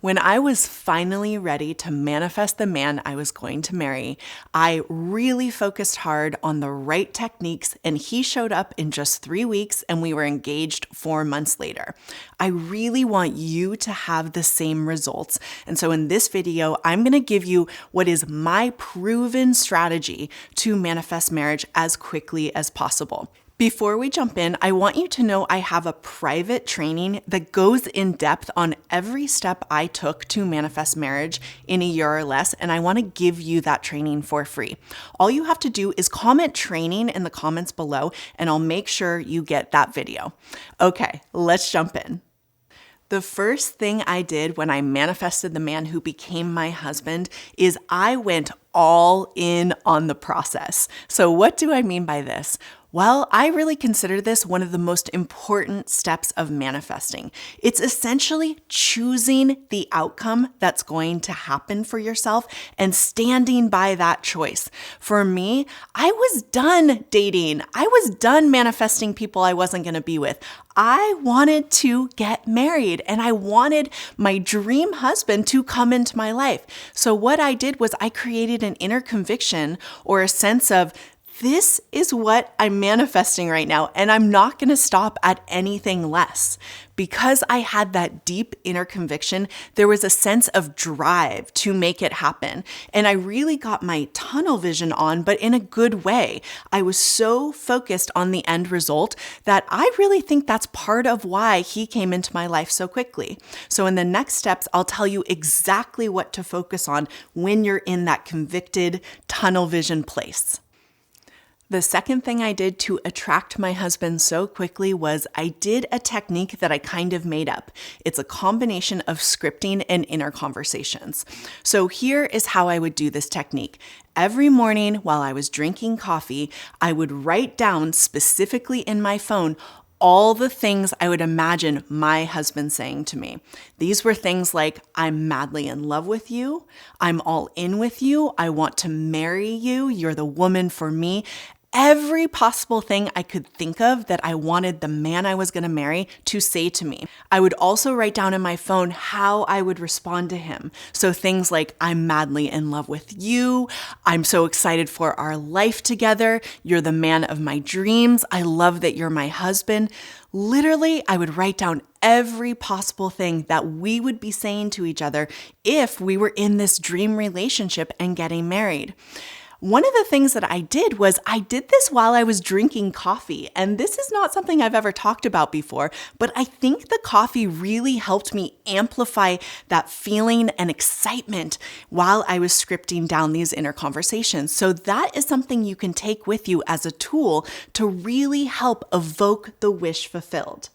When I was finally ready to manifest the man I was going to marry, I really focused hard on the right techniques, and he showed up in just 3 weeks and we were engaged 4 months later. I really want you to have the same results. And so in this video, I'm going to give you what is my proven strategy to manifest marriage as quickly as possible. Before we jump in, I want you to know I have a private training that goes in depth on every step I took to manifest marriage in a year or less, and I want to give you that training for free. All you have to do is comment training in the comments below, and I'll make sure you get that video. Okay, let's jump in. The first thing I did when I manifested the man who became my husband is I went all in on the process. So what do I mean by this? Well, I really consider this one of the most important steps of manifesting. It's essentially choosing the outcome that's going to happen for yourself and standing by that choice. For me, I was done dating. I was done manifesting people I wasn't going to be with. I wanted to get married and I wanted my dream husband to come into my life. So what I did was I created an inner conviction or a sense of, this is what I'm manifesting right now, and I'm not going to stop at anything less. Because I had that deep inner conviction, there was a sense of drive to make it happen. And I really got my tunnel vision on, but in a good way. I was so focused on the end result that I really think that's part of why he came into my life so quickly. So in the next steps, I'll tell you exactly what to focus on when you're in that convicted tunnel vision place. The second thing I did to attract my husband so quickly was I did a technique that I kind of made up. It's a combination of scripting and inner conversations. So here is how I would do this technique. Every morning while I was drinking coffee, I would write down specifically in my phone all the things I would imagine my husband saying to me. These were things like, I'm madly in love with you. I'm all in with you. I want to marry you. You're the woman for me. Every possible thing I could think of that I wanted the man I was going to marry to say to me. I would also write down in my phone how I would respond to him. So things like, I'm madly in love with you. I'm so excited for our life together. You're the man of my dreams. I love that you're my husband. Literally, I would write down every possible thing that we would be saying to each other if we were in this dream relationship and getting married. One of the things that I did was I did this while I was drinking coffee. And this is not something I've ever talked about before, but I think the coffee really helped me amplify that feeling and excitement while I was scripting down these inner conversations. So that is something you can take with you as a tool to really help evoke the wish fulfilled.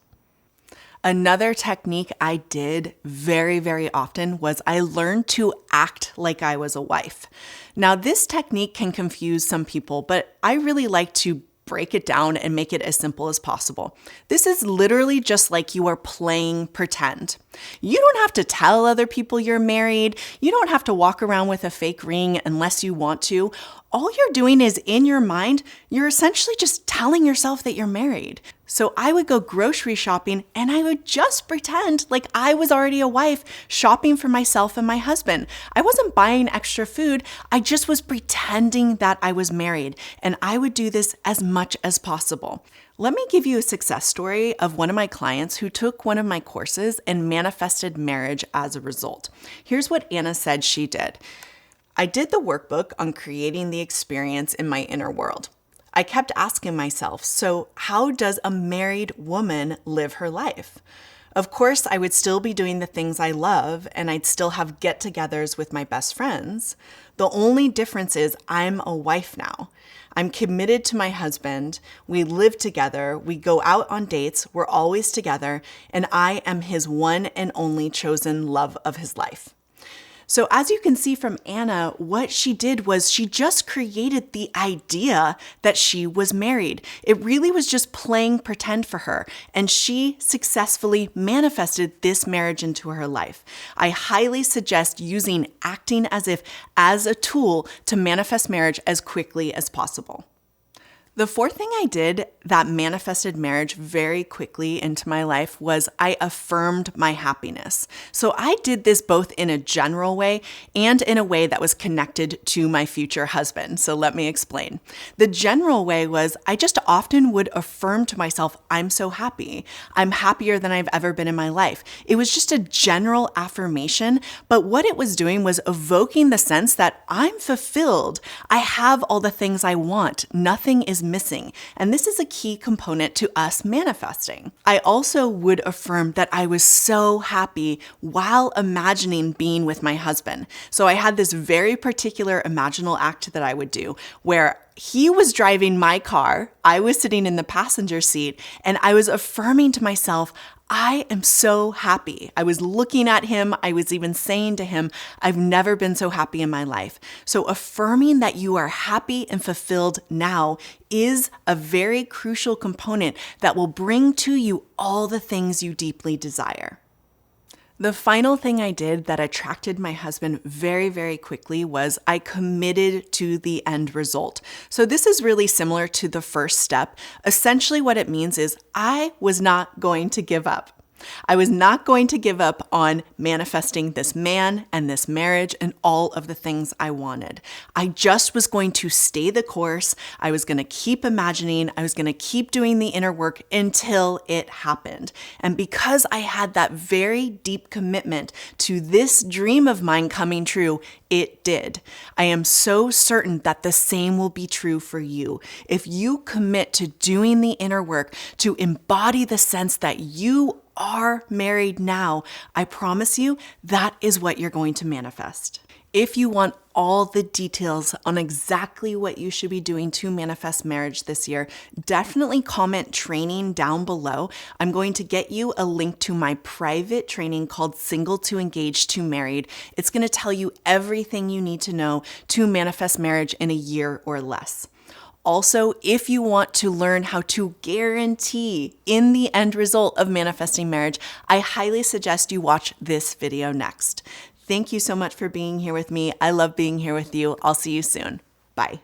Another technique I did very, very often was I learned to act like I was a wife. Now, this technique can confuse some people, but I really like to break it down and make it as simple as possible. This is literally just like you are playing pretend. You don't have to tell other people you're married. You don't have to walk around with a fake ring unless you want to. All you're doing is in your mind, you're essentially just telling yourself that you're married. So I would go grocery shopping and I would just pretend like I was already a wife shopping for myself and my husband. I wasn't buying extra food. I just was pretending that I was married. And I would do this as much as possible. Let me give you a success story of one of my clients who took one of my courses and manifested marriage as a result. Here's what Anna said she did. I did the workbook on creating the experience in my inner world. I kept asking myself, so how does a married woman live her life? Of course, I would still be doing the things I love and I'd still have get-togethers with my best friends. The only difference is I'm a wife now. I'm committed to my husband. We live together. We go out on dates. We're always together. And I am his one and only chosen love of his life. So as you can see from Anna, what she did was she just created the idea that she was married. It really was just playing pretend for her, and she successfully manifested this marriage into her life. I highly suggest using acting as if as a tool to manifest marriage as quickly as possible. The fourth thing I did that manifested marriage very quickly into my life was I affirmed my happiness. So I did this both in a general way and in a way that was connected to my future husband. So let me explain. The general way was I just often would affirm to myself, I'm so happy. I'm happier than I've ever been in my life. It was just a general affirmation, but what it was doing was evoking the sense that I'm fulfilled. I have all the things I want. Nothing is missing. And this is a key component to us manifesting. I also would affirm that I was so happy while imagining being with my husband. So I had this very particular imaginal act that I would do where he was driving my car, I was sitting in the passenger seat, and I was affirming to myself, I am so happy. I was looking at him. I was even saying to him, I've never been so happy in my life. So affirming that you are happy and fulfilled now is a very crucial component that will bring to you all the things you deeply desire. The final thing I did that attracted my husband very, very quickly was I committed to the end result. So this is really similar to the first step. Essentially what it means is I was not going to give up. I was not going to give up on manifesting this man and this marriage and all of the things I wanted. I just was going to stay the course. I was going to keep imagining. I was going to keep doing the inner work until it happened. And because I had that very deep commitment to this dream of mine coming true, it did. I am so certain that the same will be true for you. If you commit to doing the inner work, to embody the sense that you are married now, I promise you that is what you're going to manifest. If you want all the details on exactly what you should be doing to manifest marriage this year, definitely comment training down below. I'm going to get you a link to my private training called Single to Engaged to Married. It's going to tell you everything you need to know to manifest marriage in a year or less. Also, if you want to learn how to guarantee in the end result of manifesting marriage, I highly suggest you watch this video next. Thank you so much for being here with me. I love being here with you. I'll see you soon. Bye.